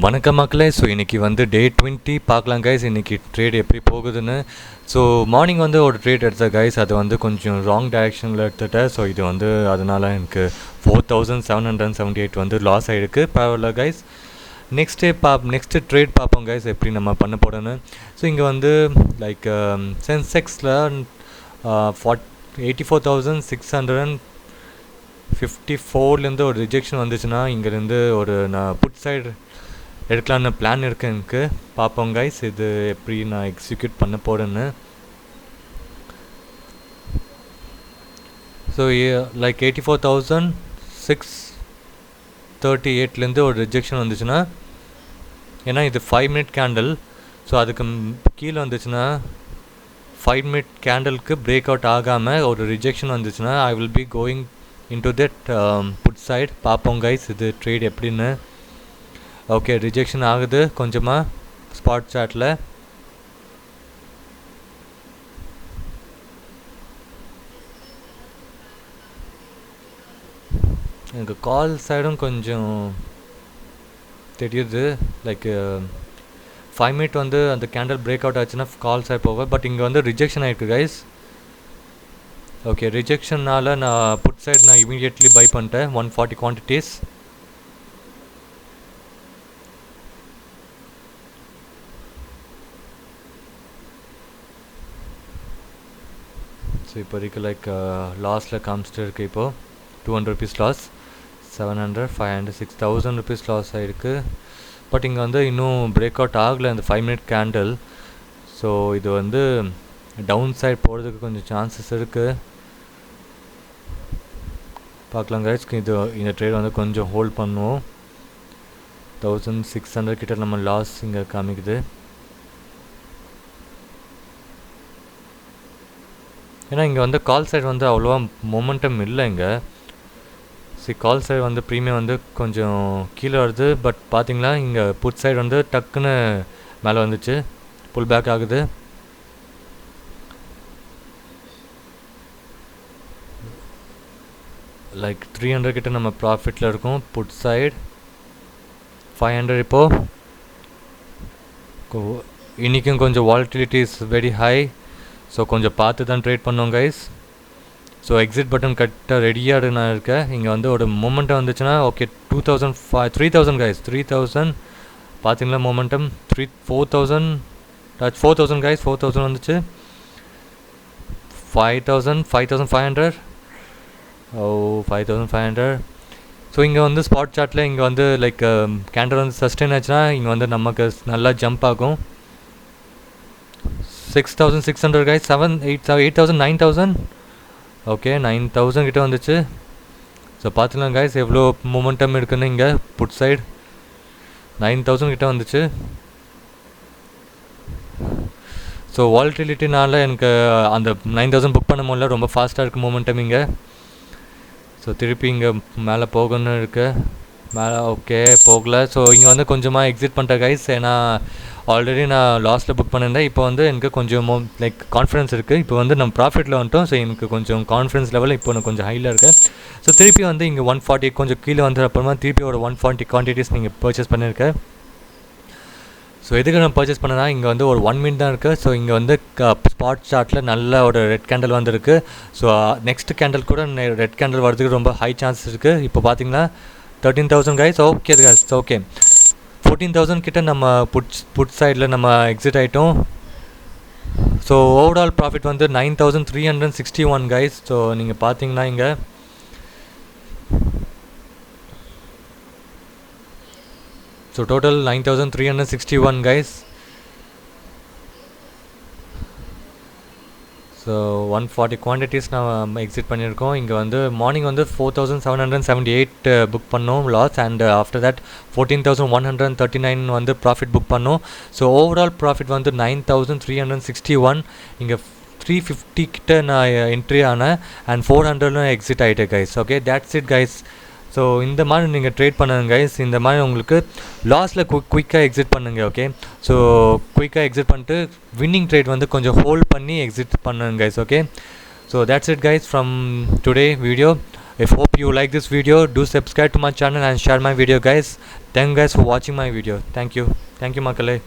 வணக்கம் மக்களே. ஸோ இன்றைக்கி வந்து டே 20 பார்க்கலாம் கைஸ். இன்றைக்கி ட்ரேட் எப்படி போகுதுன்னு. ஸோ மார்னிங் வந்து ஒரு ட்ரேட் எடுத்தேன் கைஸ். அது வந்து கொஞ்சம் ராங் டைரெக்ஷனில் எடுத்துட்டேன். ஸோ இது வந்து அதனால் எனக்கு 4778 வந்து லாஸ் ஆகிருக்கு. பரவாயில்ல கைஸ். நெக்ஸ்ட்டு ட்ரேட் பார்ப்போம் கைஸ், எப்படி நம்ம பண்ண போகிறோன்னு. ஸோ இங்கே வந்து லைக் சென்செக்ஸில் 84,654லேருந்து ஒரு ரிஜெக்ஷன் வந்துச்சுன்னா இங்கேருந்து ஒரு நான் புட் சைடு எடுக்கலான்னு பிளான் இருக்குது எனக்கு. பார்ப்போம் கைஸ் இது எப்படி நான் எக்ஸிக்யூட் பண்ண போகிறேன்னு. ஸோ லைக் 84,638லேருந்து ஒரு ரிஜெக்ஷன் வந்துச்சுன்னா, ஏன்னா இது 5 மினிட் கேண்டில், ஸோ அதுக்கு கீழே வந்துச்சுன்னா 5 மினிட் கேண்டலுக்கு பிரேக் அவுட் ஆகாமல் ஒரு ரிஜெக்ஷன் வந்துச்சுன்னா I will be going into that put side. பார்ப்போம் கைஸ் இது ட்ரேட் எப்படின்னு. ஓகே, ரிஜெக்ஷன் ஆகுது கொஞ்சமாக ஸ்பாட் சார்ட்டில். எனக்கு கால் சைடும் கொஞ்சம் தெரியுது. லைக் 5 மினிட் வந்து அந்த கேண்டில் பிரேக் அவுட் ஆச்சுன்னா கால் சைட் போவேன். பட் இங்கே வந்து ரிஜெக்ஷன் ஆகிருக்கு கைஸ். ஓகே, ரிஜெக்ஷனால் நான் புட் சைட் நான் இமீடியட்லி பை பண்ணிட்டேன் 140 குவான்டிட்டிஸ். ஸோ இப்போதைக்கு லைக் லாஸில் காமிச்சிட்டு இருக்குது. இப்போது 200 rupees லாஸ், 700, 500, 6,000 rupees லாஸ் ஆகிருக்கு. பட் இங்கே வந்து இன்னும் பிரேக் அவுட் ஆகலை அந்த 5 மினிட் கேண்டில். ஸோ இது வந்து டவுன் சைட் போகிறதுக்கு கொஞ்சம் சான்சஸ் இருக்குது. பார்க்கலாம் கைஸ். இந்த ட்ரேட் வந்து கொஞ்சம் ஹோல்ட் பண்ணுவோம். 1600 கிட்ட நம்ம லாஸ் இங்கே காமிக்குது. ஏன்னா இங்கே வந்து கால் சைடு வந்து அவ்வளோவா மொமெண்டம் இல்லை இங்கே. கால் சைடு வந்து ப்ரீமியம் வந்து கொஞ்சம் கீழே வருது. பட் பார்த்தீங்களா இங்கே புட் சைடு வந்து டக்குன்னு மேலே வந்துச்சு, புல் பேக் ஆகுது. லைக் 300 கிட்ட நம்ம ப்ராஃபிட்டில் இருக்கும் புட் சைடு. 500 இப்போது. இன்றைக்கும் கொஞ்சம் volatility is very high. So கொஞ்சம் பார்த்து தான் ட்ரேட் பண்ணோம் கைஸ். ஸோ எக்ஸிட் பட்டன் கரெக்டாக ரெடியாக நான் இருக்கேன். இங்கே வந்து ஒரு மொமெண்டம் வந்துச்சுன்னா ஓகே 3,000 கைஸ். 3,000 பார்த்தீங்களா மொமெண்டம். 4,000 கைஸ். 4,000 வந்துச்சு. 5,500. ஓ 5,500. ஸோ இங்கே வந்து ஸ்பாட் சார்ட்டில் இங்கே வந்து லைக் கேண்டல் வந்து சஸ்டெயின் ஆச்சுன்னா இங்கே வந்து நமக்கு நல்லா ஜம்ப் ஆகும். 6,600 guys. 8,000, 9,000. ஓகே 9,000 கிட்ட வந்துச்சு. ஸோ பார்த்துக்கலாம் கைஸ் எவ்வளோ மொமெண்டம் இருக்குன்னு. இங்கே புட் சைடு 9,000 கிட்ட வந்துச்சு. ஸோ வாலட்டிலிட்டினால எனக்கு அந்த 9,000 புக் பண்ண முடியல. ரொம்ப ஃபாஸ்ட்டாக இருக்குது மொமெண்டம் இங்கே. ஸோ திருப்பி இங்கே மேலே போகணுன்னு இருக்கு. மேலே ஓகே போகல. ஸோ இங்கே வந்து கொஞ்சமாக எக்ஸிட் பண்ணிட்டேன் கைஸ். ஏன்னா ஆல்ரெடி நான் லாஸ்ட்டில் புக் பண்ணியிருந்தேன். இப்போ வந்து எனக்கு கொஞ்சம் லைக் கான்ஃபிடன்ஸ் இருக்குது. இப்போ வந்து நம்ம ப்ராஃபிட்டில் வந்துட்டோம். ஸோ எனக்கு கொஞ்சம் கான்ஃபிடன்ஸ் லெவலில் இப்போ எனக்கு கொஞ்சம் ஹையில் இருக்குது. ஸோ திருப்பி வந்து இங்கே 140 கொஞ்சம் கீழே வந்து அப்புறமா திருப்பி ஒரு 140 குவான்டிட்டிஸ் நீங்கள் பர்ச்சேஸ் பண்ணியிருக்கேன். ஸோ எதுக்கு நான் பர்ச்சேஸ் பண்ணேன்னா இங்கே வந்து ஒரு 1 மினிட் தான் இருக்குது. ஸோ இங்கே வந்து ஸ்பாட் சார்ட்டில் நல்ல ஒரு ரெட் கேண்டில் வந்துருக்கு. ஸோ நெக்ஸ்ட் கேண்டில் கூட ரெட் கேண்டில் வரதுக்கு ரொம்ப ஹை சான்சஸ் இருக்குது. இப்போ பார்த்தீங்கன்னா 13,000 கைஸ். Okay guys. ஓகே 14,000 கிட்ட நம்ம புட் சைடில் நம்ம எக்ஸிட் ஆகிட்டோம். ஸோ ஓவரால் ப்ராஃபிட் வந்து 9,361 கைஸ். ஸோ நீங்கள் பார்த்தீங்கன்னா இங்கே so total 9,361 guys. So 140 quantities நான் எக்ஸிட் பண்ணியிருக்கோம். இங்கே வந்து மார்னிங் வந்து 4,778 புக் பண்ணோம் லாஸ். அண்ட் ஆஃப்டர் தட் 14,139 வந்து ப்ராஃபிட் புக் பண்ணோம். ஸோ ஓவரால் ப்ராஃபிட் வந்து 9,361. இங்கே 350 கிட்ட நான் என்ட்ரி ஆனேன். அண்ட் 400 எக்ஸிட் ஆகிட்டேன் guys. Okay that's it guys. So இந்த மாதிரி நீங்கள் ட்ரேட் பண்ணுங்க கைஸ். இந்த மாதிரி உங்களுக்கு லாஸில் குயிக்காக எக்ஸிட் பண்ணுங்க. ஓகே ஸோ குயிக்காக எக்ஸிட் பண்ணிட்டு வின்னிங் ட்ரேட் வந்து கொஞ்சம் ஹோல்ட் பண்ணி எக்ஸிட் பண்ணுங்க guys. Okay so that's it guys from today video. If hope you like this video, do subscribe to my channel and share my video guys. Thank you guys for watching my video. Thank you. Thank you Makale.